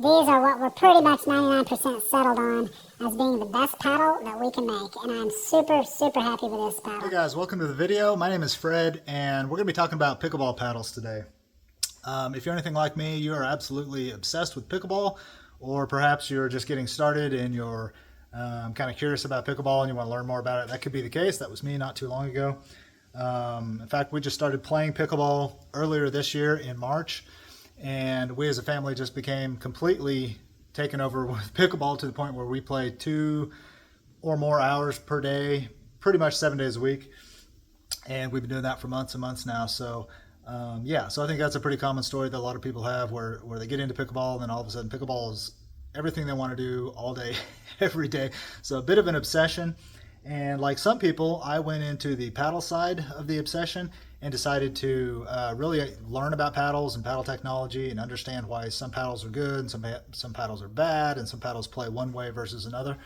These are what we're pretty much 99% settled on as being the best paddle that we can make. And I'm super, super happy with this paddle. Hey guys, welcome to the video. My name is Fred, and we're going to be talking about pickleball paddles today. If you're anything like me, you are absolutely obsessed with pickleball, or perhaps you're just getting started and you're kind of curious about pickleball and you want to learn more about it. That could be the case. That was me not too long ago. In fact, we just started playing pickleball earlier this year in March, and we as a family just became completely taken over with pickleball to the point where we play 2 or more hours per day, pretty much 7 days a week. And we've been doing that for months and months now. So so I think that's a pretty common story that a lot of people have where they get into pickleball and then all of a sudden pickleball is everything they want to do all day, every day. So a bit of an obsession. And like some people, I went into the paddle side of the obsession and decided to really learn about paddles and paddle technology and understand why some paddles are good and some paddles are bad and some paddles play one way versus another.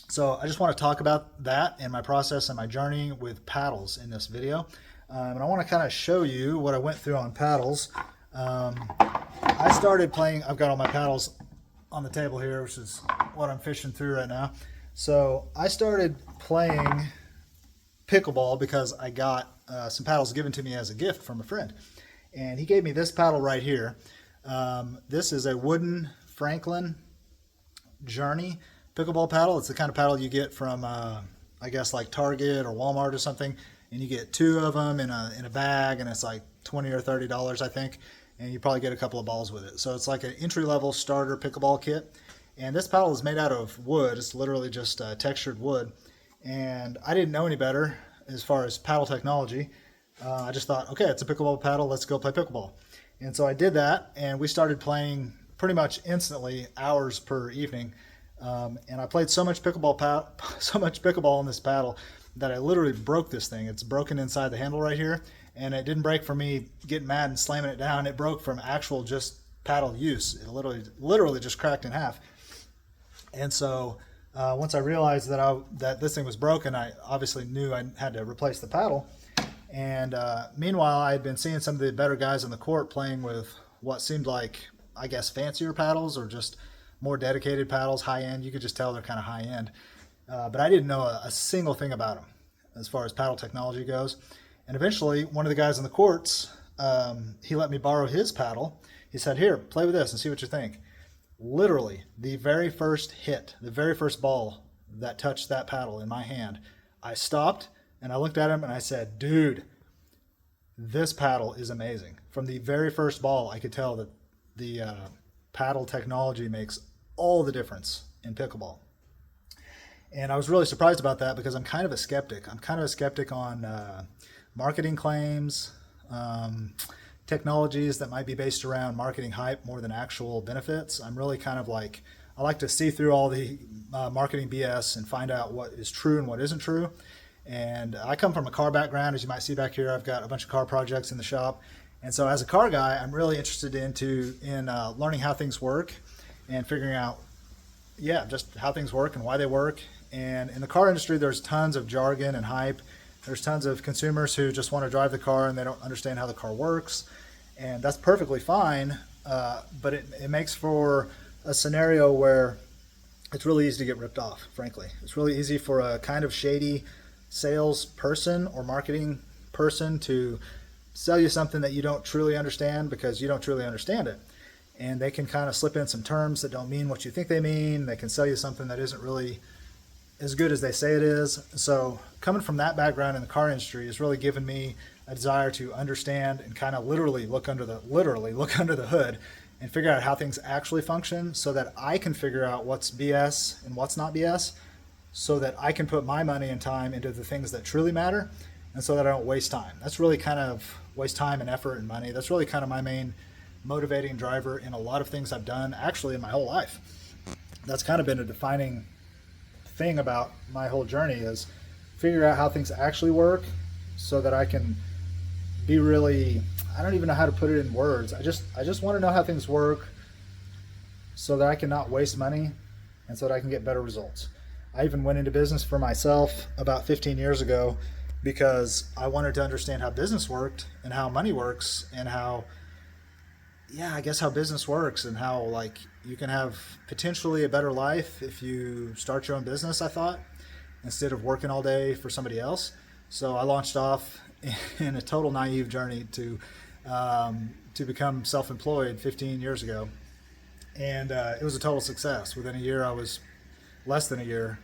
So I just want to talk about that and my process and my journey with paddles in this video. And I want to kind of show you what I went through on paddles. I started playing, I've got all my paddles on the table here, which is what I'm fishing through right now. So I started playing pickleball because I got some paddles given to me as a gift from a friend. And he gave me this paddle right here. This is a wooden Franklin Journey pickleball paddle. It's the kind of paddle you get from, I guess, like Target or Walmart or something. And you get 2 of them in a bag, and it's like $20 or $30, I think. And you probably get a couple of balls with it. So it's like an entry-level starter pickleball kit. And this paddle is made out of wood. It's literally just textured wood. And I didn't know any better as far as paddle technology. I just thought, okay, it's a pickleball paddle. Let's go play pickleball. And so I did that, and we started playing pretty much instantly, hours per evening. And I played so much pickleball on this paddle that I literally broke this thing. It's broken inside the handle right here. And it didn't break from me getting mad and slamming it down. It broke from actual just paddle use. It literally just cracked in half. And so once I realized that this thing was broken, I obviously knew I had to replace the paddle. And meanwhile, I had been seeing some of the better guys on the court playing with what seemed like, I guess, fancier paddles or just more dedicated paddles, high end. You could just tell they're kind of high end. But I didn't know a single thing about them as far as paddle technology goes. And eventually, one of the guys on the courts, he let me borrow his paddle. He said, "Here, play with this and see what you think." Literally, the very first hit, the very first ball that touched that paddle in my hand, I stopped and I looked at him and I said, "Dude, this paddle is amazing." From the very first ball, I could tell that the paddle technology makes all the difference in pickleball. And I was really surprised about that because I'm kind of a skeptic. I'm kind of a skeptic on marketing claims, technologies that might be based around marketing hype more than actual benefits. I'm really kind of like, I like to see through all the marketing BS and find out what is true and what isn't true. And I come from a car background. As you might see back here, I've got a bunch of car projects in the shop. And so as a car guy, I'm really interested in learning how things work and figuring out, just how things work and why they work. And in the car industry, there's tons of jargon and hype. There's tons of consumers who just want to drive the car and they don't understand how the car works. And that's perfectly fine, but it makes for a scenario where it's really easy to get ripped off, frankly. It's really easy for a kind of shady salesperson or marketing person to sell you something that you don't truly understand because you don't truly understand it. And they can kind of slip in some terms that don't mean what you think they mean. They can sell you something that isn't really as good as they say it is. So coming from that background in the car industry has really given me a desire to understand and kind of literally look under the hood and figure out how things actually function so that I can figure out what's BS and what's not BS so that I can put my money and time into the things that truly matter and so that I don't waste time. That's really kind of waste time and effort and money. That's really kind of my main motivating driver in a lot of things I've done actually in my whole life. That's kind of been a defining thing about my whole journey is figure out how things actually work so that I can be really, I don't even know how to put it in words. I just want to know how things work so that I can not waste money and so that I can get better results. I even went into business for myself about 15 years ago because I wanted to understand how business worked and how money works and how yeah, I guess how business works and how like you can have potentially a better life if you start your own business, I thought, instead of working all day for somebody else. So I launched off in a total naive journey to become self-employed 15 years ago, and it was a total success. Within a year, I was less than a year.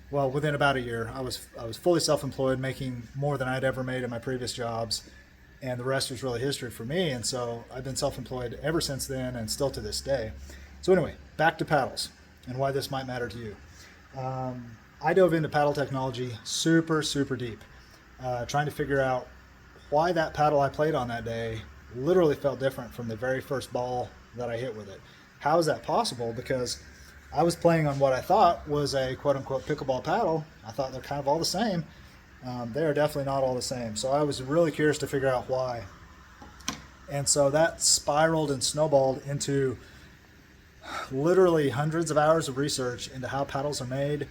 Well, within about a year, I was fully self-employed, making more than I'd ever made in my previous jobs, and the rest was really history for me. And so I've been self-employed ever since then, and still to this day. So anyway, back to paddles and why this might matter to you. I dove into paddle technology super, super deep, trying to figure out why that paddle I played on that day literally felt different from the very first ball that I hit with it. How is that possible? Because I was playing on what I thought was a quote-unquote pickleball paddle. I thought they're kind of all the same. They are definitely not all the same. So I was really curious to figure out why. And so that spiraled and snowballed into literally hundreds of hours of research into how paddles are made,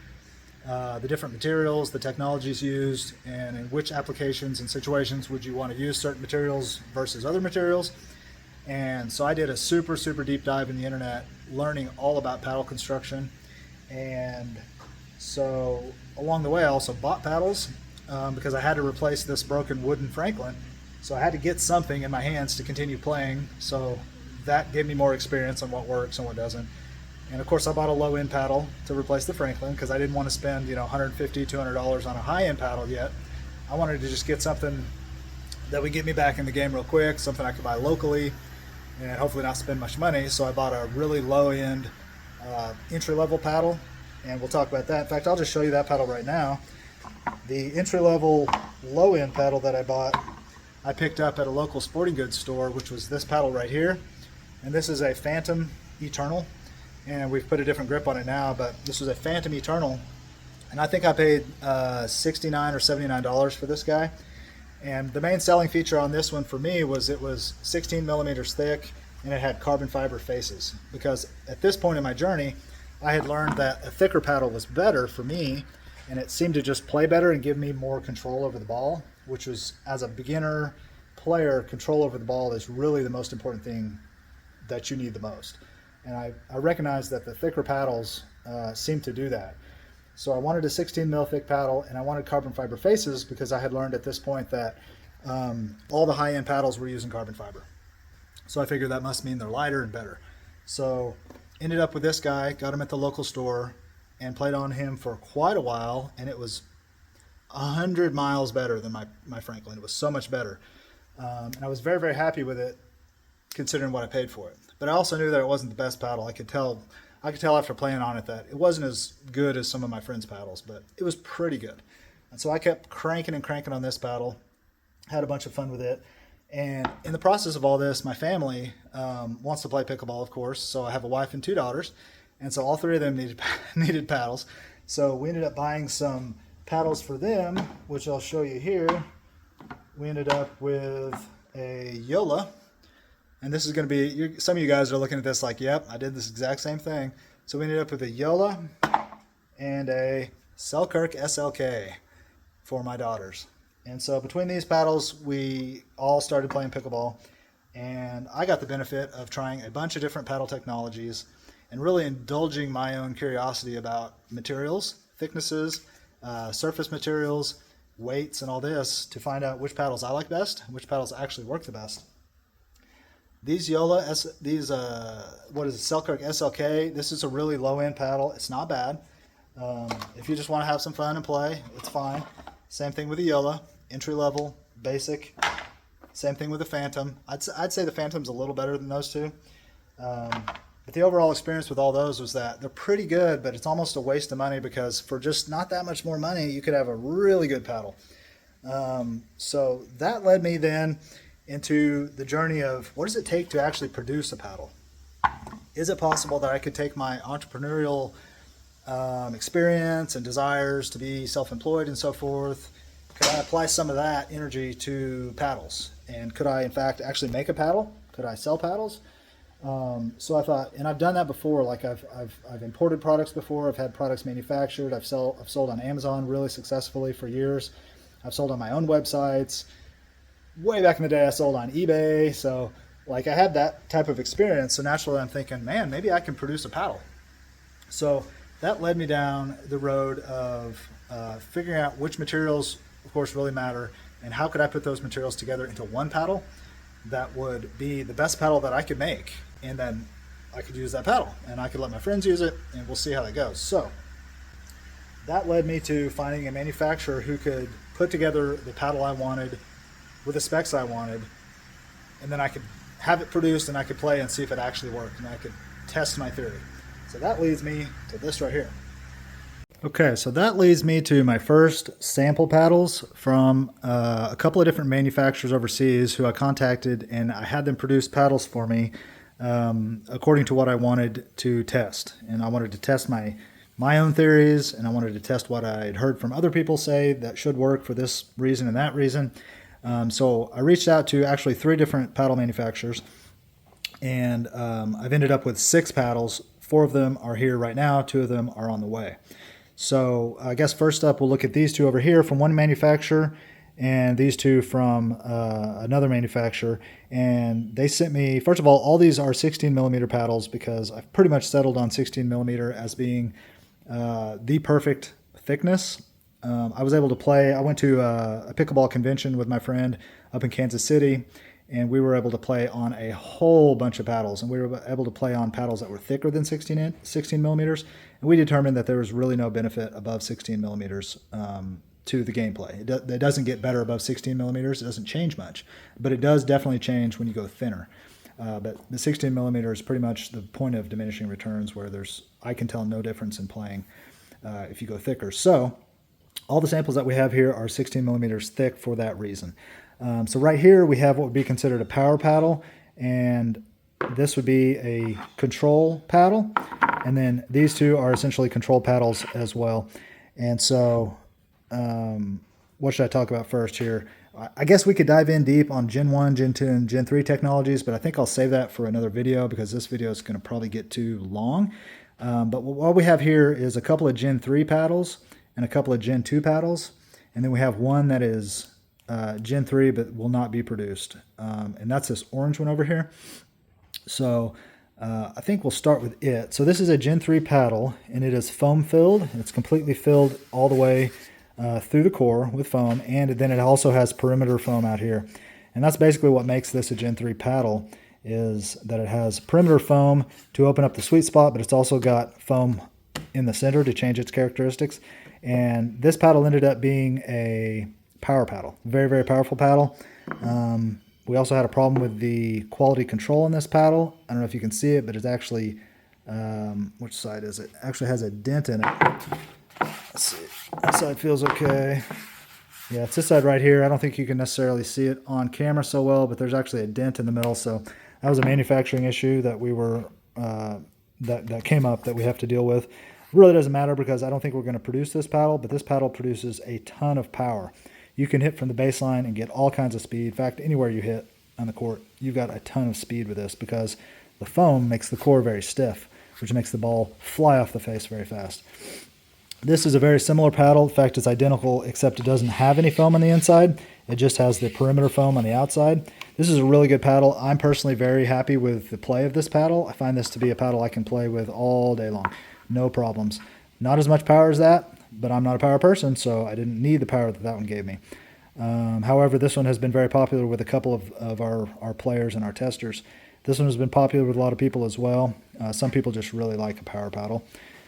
the different materials, the technologies used, and in which applications and situations would you want to use certain materials versus other materials. And so I did a super, super deep dive in the internet, learning all about paddle construction. And so along the way, I also bought paddles because I had to replace this broken wooden Franklin. So I had to get something in my hands to continue playing. So that gave me more experience on what works and what doesn't. And of course, I bought a low-end paddle to replace the Franklin because I didn't want to spend, $150, $200 on a high-end paddle yet. I wanted to just get something that would get me back in the game real quick, something I could buy locally, and hopefully not spend much money. So I bought a really low-end entry-level paddle, and we'll talk about that. In fact, I'll just show you that paddle right now. The entry-level low-end paddle that I bought, I picked up at a local sporting goods store, which was this paddle right here. And this is a Phantom Eternal. And we've put a different grip on it now, but this was a Phantom Eternal. And I think I paid $69 or $79 for this guy. And the main selling feature on this one for me was it was 16 millimeters thick and it had carbon fiber faces. Because at this point in my journey, I had learned that a thicker paddle was better for me, and it seemed to just play better and give me more control over the ball, which was, as a beginner player, control over the ball is really the most important thing that you need the most. And I recognized that the thicker paddles seem to do that. So I wanted a 16 mil thick paddle, and I wanted carbon fiber faces because I had learned at this point that all the high-end paddles were using carbon fiber. So I figured that must mean they're lighter and better. So ended up with this guy, got him at the local store, and played on him for quite a while, and it was 100 miles better than my Franklin. It was so much better. And I was very, very happy with it considering what I paid for it. But I also knew that it wasn't the best paddle. I could tell after playing on it that it wasn't as good as some of my friends' paddles, but it was pretty good. And so I kept cranking and cranking on this paddle, had a bunch of fun with it. And in the process of all this, my family wants to play pickleball, of course. So I have a wife and two daughters. And so all three of them needed paddles. So we ended up buying some paddles for them, which I'll show you here. We ended up with a Yola. And this is going to be, some of you guys are looking at this like, yep, I did this exact same thing. So we ended up with a Yola and a Selkirk SLK for my daughters. And so between these paddles, we all started playing pickleball. And I got the benefit of trying a bunch of different paddle technologies and really indulging my own curiosity about materials, thicknesses, surface materials, weights, and all this to find out which paddles I like best and which paddles actually work the best. These Yola, what is it, Selkirk SLK, this is a really low-end paddle. It's not bad. If you just want to have some fun and play, it's fine. Same thing with the Yola, entry-level, basic. Same thing with the Phantom. I'd say the Phantom's a little better than those two. But the overall experience with all those was that they're pretty good, but it's almost a waste of money because for just not that much more money, you could have a really good paddle. So that led me then into the journey of what does it take to actually produce a paddle? Is it possible that I could take my entrepreneurial experience and desires to be self-employed and so forth? Could I apply some of that energy to paddles? And could I, in fact, actually make a paddle? Could I sell paddles? So I thought, and I've done that before. Like I've imported products before. I've had products manufactured. I've sold on Amazon really successfully for years. I've sold on my own websites. Way back in the day, I sold on eBay. So like I had that type of experience. So naturally I'm thinking, man, maybe I can produce a paddle. So that led me down the road of figuring out which materials, of course, really matter, and how could I put those materials together into one paddle that would be the best paddle that I could make. And then I could use that paddle, and I could let my friends use it, and we'll see how that goes. So that led me to finding a manufacturer who could put together the paddle I wanted with the specs I wanted, and then I could have it produced and I could play and see if it actually worked, and I could test my theory. So that leads me to this right here. Okay, so that leads me to my first sample paddles from a couple of different manufacturers overseas who I contacted, and I had them produce paddles for me according to what I wanted to test. And I wanted to test my own theories, and I wanted to test what I had heard from other people say that should work for this reason and that reason. So I reached out to actually 3 different paddle manufacturers, and I've ended up with 6 paddles. 4 of them are here right now, 2 of them are on the way. So I guess first up we'll look at these 2 over here from one manufacturer, and these 2 from another manufacturer. And they sent me, first of all these are 16 millimeter paddles because I've pretty much settled on 16 millimeter as being the perfect thickness. I was able to play, I went to a pickleball convention with my friend up in Kansas City, and we were able to play on a whole bunch of paddles, and we were able to play on paddles that were thicker than 16 millimeters, and we determined that there was really no benefit above 16 millimeters to the gameplay. It doesn't get better above 16 millimeters. It doesn't change much, but it does definitely change when you go thinner. But the 16 millimeter is pretty much the point of diminishing returns, where I can tell no difference in playing if you go thicker. So all the samples that we have here are 16 millimeters thick for that reason. So right here we have what would be considered a power paddle, and this would be a control paddle, and then these 2 are essentially control paddles as well. And so what should I talk about first here? I guess we could dive in deep on Gen 1, Gen 2, and Gen 3 technologies, but I think I'll save that for another video because this video is going to probably get too long. But what we have here is a couple of Gen 3 paddles and a couple of Gen 2 paddles, and then we have one that is Gen 3 but will not be produced, and that's this orange one over here. So I think we'll start with it. So this is a Gen 3 paddle, and it is foam filled. It's completely filled all the way through the core with foam, and then it also has perimeter foam out here. And that's basically what makes this a Gen 3 paddle, is that it has perimeter foam to open up the sweet spot, but it's also got foam in the center to change its characteristics. And this paddle ended up being a power paddle, very, very powerful paddle. We also had a problem with the quality control in this paddle. I don't know if you can see it, but it's actually, which side is it? Actually has a dent in it. Let's see. That side feels okay. Yeah, it's this side right here. I don't think you can necessarily see it on camera so well, but there's actually a dent in the middle. So that was a manufacturing issue that we were that came up that we have to deal with. It really doesn't matter because I don't think we're going to produce this paddle, but this paddle produces a ton of power. You can hit from the baseline and get all kinds of speed. In fact, anywhere you hit on the court, you've got a ton of speed with this because the foam makes the core very stiff, which makes the ball fly off the face very fast. This is a very similar paddle. In fact, it's identical, except it doesn't have any foam on the inside. It just has the perimeter foam on the outside. This is a really good paddle. I'm personally very happy with the play of this paddle. I find this to be a paddle I can play with all day long. No problems. Not as much power as that, but I'm not a power person, so I didn't need the power that that one gave me. However, this one has been very popular with a couple of our players and our testers. This one has been popular with a lot of people as well. Some people just really like a power paddle.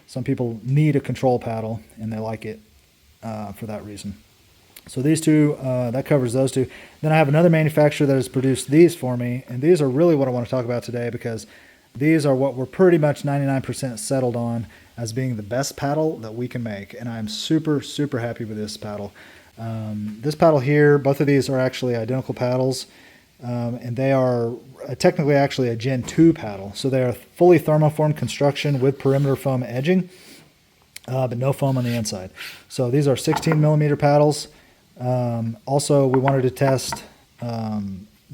Some people need a control paddle, and they like it for that reason. So these 2, that covers those 2. Then I have another manufacturer that has produced these for me, and these are really what I want to talk about today because these are what we're pretty much 99% settled on as being the best paddle that we can make, and I'm super, super happy with this paddle. This paddle here, both of these are actually identical paddles, and they are technically actually a Gen 2 paddle. So they are fully thermoformed construction with perimeter foam edging, but no foam on the inside. So these are 16 millimeter paddles. Also, we wanted to test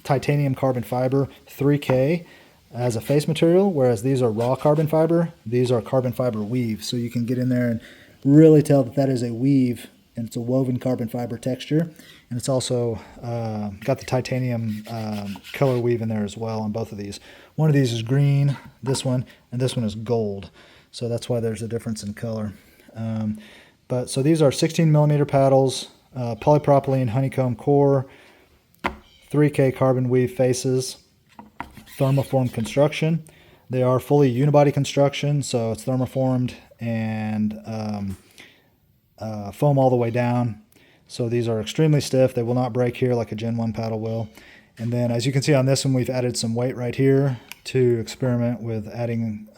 titanium carbon fiber 3K as a face material, whereas these are raw carbon fiber. These are carbon fiber weave, so you can get in there and really tell that that is a weave and it's a woven carbon fiber texture. And it's also got the titanium color weave in there as well on both of these. One of these is green, this one, and this one is gold. So that's why there's a difference in color. So these are 16 millimeter paddles, polypropylene honeycomb core, 3K carbon weave faces, thermoform construction. They are fully unibody construction, so it's thermoformed and foam all the way down. So these are extremely stiff. They will not break here like a Gen 1 paddle will. And then as you can see on this one, we've added some weight right here to experiment with adding,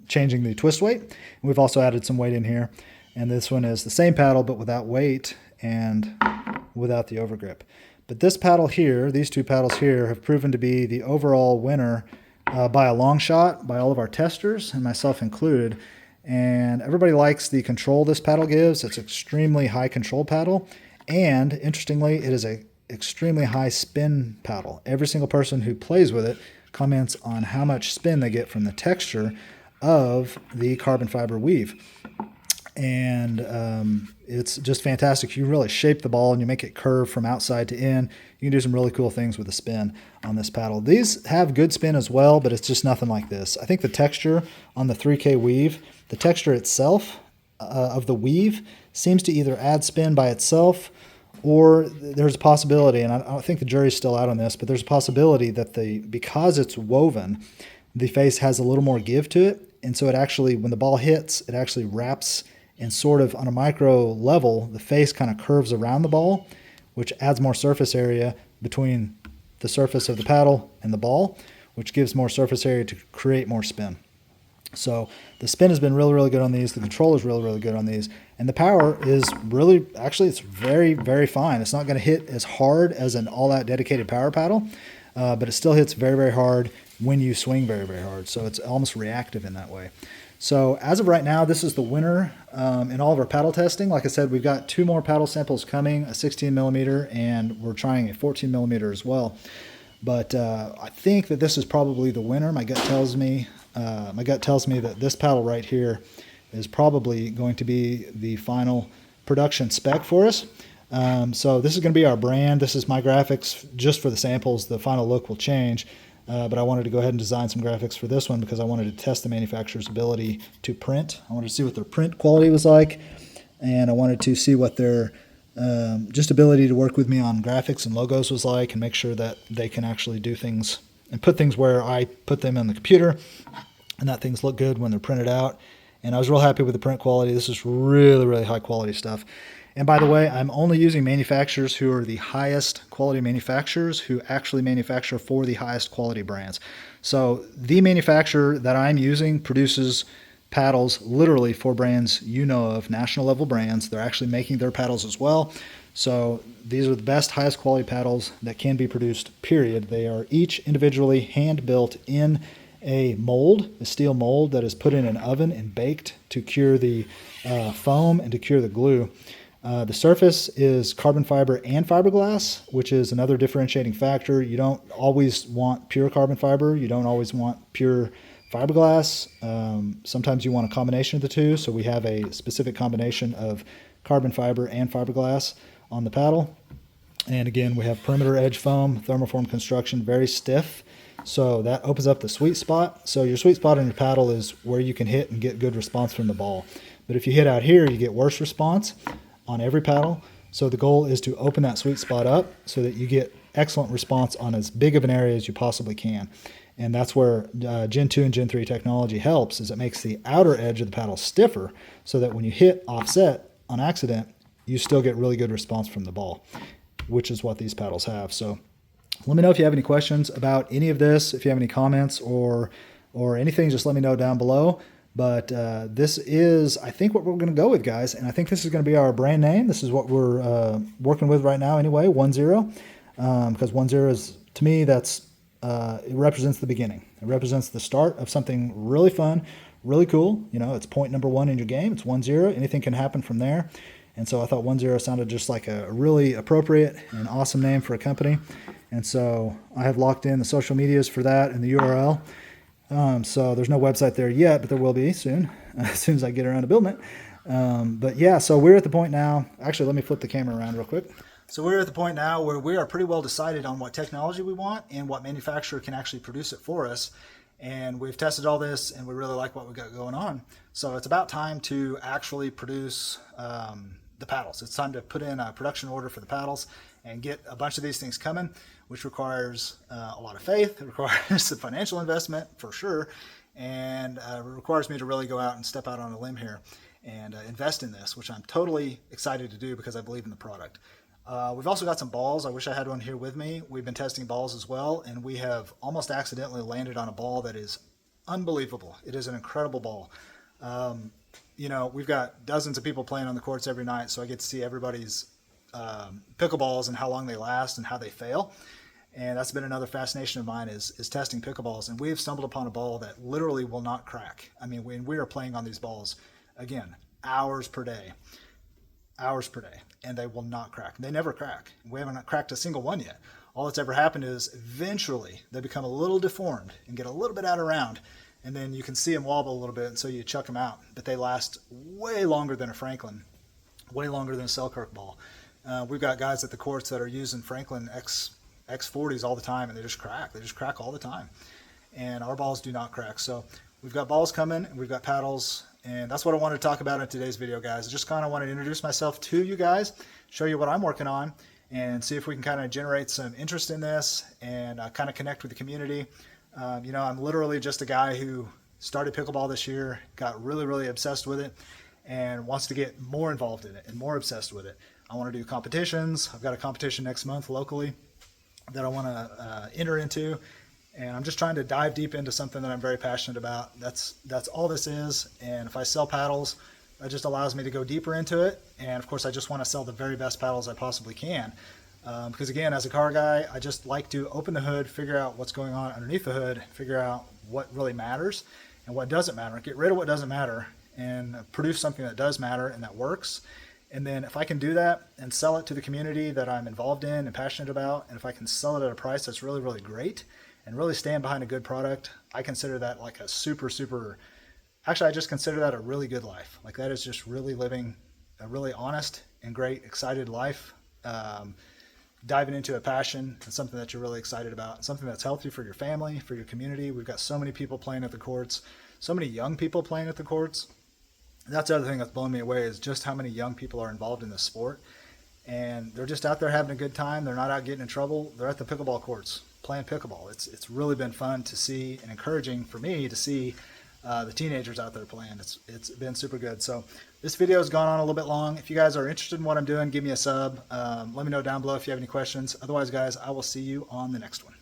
changing the twist weight. And we've also added some weight in here. And this one is the same paddle, but without weight and without the overgrip. But this paddle here, these two paddles here, have proven to be the overall winner by a long shot by all of our testers, and myself included. And everybody likes the control this paddle gives. It's extremely high control paddle. And interestingly, it is a extremely high spin paddle. Every single person who plays with it comments on how much spin they get from the texture of the carbon fiber weave. And it's just fantastic. You really shape the ball and you make it curve from outside to in. You can do some really cool things with the spin on this paddle. These have good spin as well, but it's just nothing like this. I think the texture on the 3K weave, the texture itself of the weave seems to either add spin by itself, or there's a possibility, and I think the jury's still out on this, but there's a possibility that because it's woven, the face has a little more give to it. And so it actually, when the ball hits, it actually wraps and sort of on a micro level, the face kind of curves around the ball, which adds more surface area between the surface of the paddle and the ball, which gives more surface area to create more spin. So the spin has been really, really good on these. The control is really, really good on these. And the power is really, actually, it's very, very fine. It's not going to hit as hard as an all-out dedicated power paddle, but it still hits very, very hard when you swing very, very hard. So it's almost reactive in that way. So as of right now, this is the winner in all of our paddle testing. Like I said, we've got 2 more paddle samples coming, a 16 millimeter, and we're trying a 14 millimeter as well. But I think that this is probably the winner. My gut tells me that this paddle right here is probably going to be the final production spec for us. So this is going to be our brand. This is my graphics just for the samples. The final look will change. But I wanted to go ahead and design some graphics for this one because I wanted to test the manufacturer's ability to print. I wanted to see what their print quality was like, and I wanted to see what their just ability to work with me on graphics and logos was like, and make sure that they can actually do things and put things where I put them in the computer, and that things look good when they're printed out. And I was real happy with the print quality. This is really, really high quality stuff. And by the way, I'm only using manufacturers who are the highest quality manufacturers who actually manufacture for the highest quality brands. So the manufacturer that I'm using produces paddles literally for brands you know of, national level brands. They're actually making their paddles as well. So these are the best, highest quality paddles that can be produced, period. They are each individually hand built in a mold, a steel mold that is put in an oven and baked to cure the foam and to cure the glue. The surface is carbon fiber and fiberglass, which is another differentiating factor. You don't always want pure carbon fiber. You don't always want pure fiberglass. Sometimes you want a combination of the two. So we have a specific combination of carbon fiber and fiberglass on the paddle. And again, we have perimeter edge foam, thermoform construction, very stiff. So that opens up the sweet spot. So your sweet spot on your paddle is where you can hit and get good response from the ball. But if you hit out here, you get worse response on every paddle. So the goal is to open that sweet spot up so that you get excellent response on as big of an area as you possibly can. And that's where Gen 2 and Gen 3 technology helps, is it makes the outer edge of the paddle stiffer so that when you hit offset on accident, you still get really good response from the ball, which is what these paddles have. So let me know if you have any questions about any of this. If you have any comments or anything, just let me know down below. But this is, I think, what we're going to go with, guys. And I think this is going to be our brand name. This is what we're working with right now anyway, 1-0. Because 1-0 is, to me, it represents the beginning. It represents the start of something really fun, really cool. You know, it's point number 1 in your game. It's 1-0. Anything can happen from there. And so I thought 1-0 sounded just like a really appropriate and awesome name for a company. And so I have locked in the social medias for that and the URL. So there's no website there yet, but there will be soon, as soon as I get around to building it. But yeah, so we're at the point now. Actually, let me flip the camera around real quick. So we're at the point now where we are pretty well decided on what technology we want and what manufacturer can actually produce it for us. And we've tested all this and we really like what we got going on. So it's about time to actually produce the paddles. It's time to put in a production order for the paddles and get a bunch of these things coming, which requires a lot of faith. It requires a financial investment for sure. And it requires me to really go out and step out on a limb here and invest in this, which I'm totally excited to do because I believe in the product. We've also got some balls. I wish I had one here with me. We've been testing balls as well, and we have almost accidentally landed on a ball that is unbelievable. It is an incredible ball. You know, we've got dozens of people playing on the courts every night, so I get to see everybody's pickleballs and how long they last and how they fail. And that's been another fascination of mine is testing pickleballs. And we've stumbled upon a ball that literally will not crack. I mean, when we are playing on these balls, again, hours per day, and they will not crack. They never crack. We haven't cracked a single one yet. All that's ever happened is eventually they become a little deformed and get a little bit out of round, and then you can see them wobble a little bit, and so you chuck them out. But they last way longer than a Franklin, way longer than a Selkirk ball. We've got guys at the courts that are using Franklin X40s all the time, and they just crack. They just crack all the time. And our balls do not crack. So we've got balls coming, and we've got paddles, and that's what I wanted to talk about in today's video, guys. I just kind of want to introduce myself to you guys, show you what I'm working on, and see if we can kind of generate some interest in this and kind of connect with the community. You know, I'm literally just a guy who started pickleball this year, got really, really obsessed with it, and wants to get more involved in it and more obsessed with it. I want to do competitions. I've got a competition next month locally that I want to enter into. And I'm just trying to dive deep into something that I'm very passionate about. That's all this is. And if I sell paddles, that just allows me to go deeper into it. And of course, I just want to sell the very best paddles I possibly can. Because again, as a car guy, I just like to open the hood, figure out what's going on underneath the hood, figure out what really matters and what doesn't matter. Get rid of what doesn't matter and produce something that does matter and that works. And then if I can do that and sell it to the community that I'm involved in and passionate about, and if I can sell it at a price that's really, really great, and really stand behind a good product, I consider that like a actually I just consider that a really good life. Like that is just really living a really honest and great, excited life, diving into a passion and something that you're really excited about, something that's healthy for your family, for your community. We've got so many people playing at the courts, so many young people playing at the courts. And that's the other thing that's blown me away is just how many young people are involved in this sport. And they're just out there having a good time. They're not out getting in trouble. They're at the pickleball courts playing pickleball. It's really been fun to see and encouraging for me to see the teenagers out there playing. It's been super good. So this video has gone on a little bit long. If you guys are interested in what I'm doing, give me a sub. Let me know down below if you have any questions. Otherwise, guys, I will see you on the next one.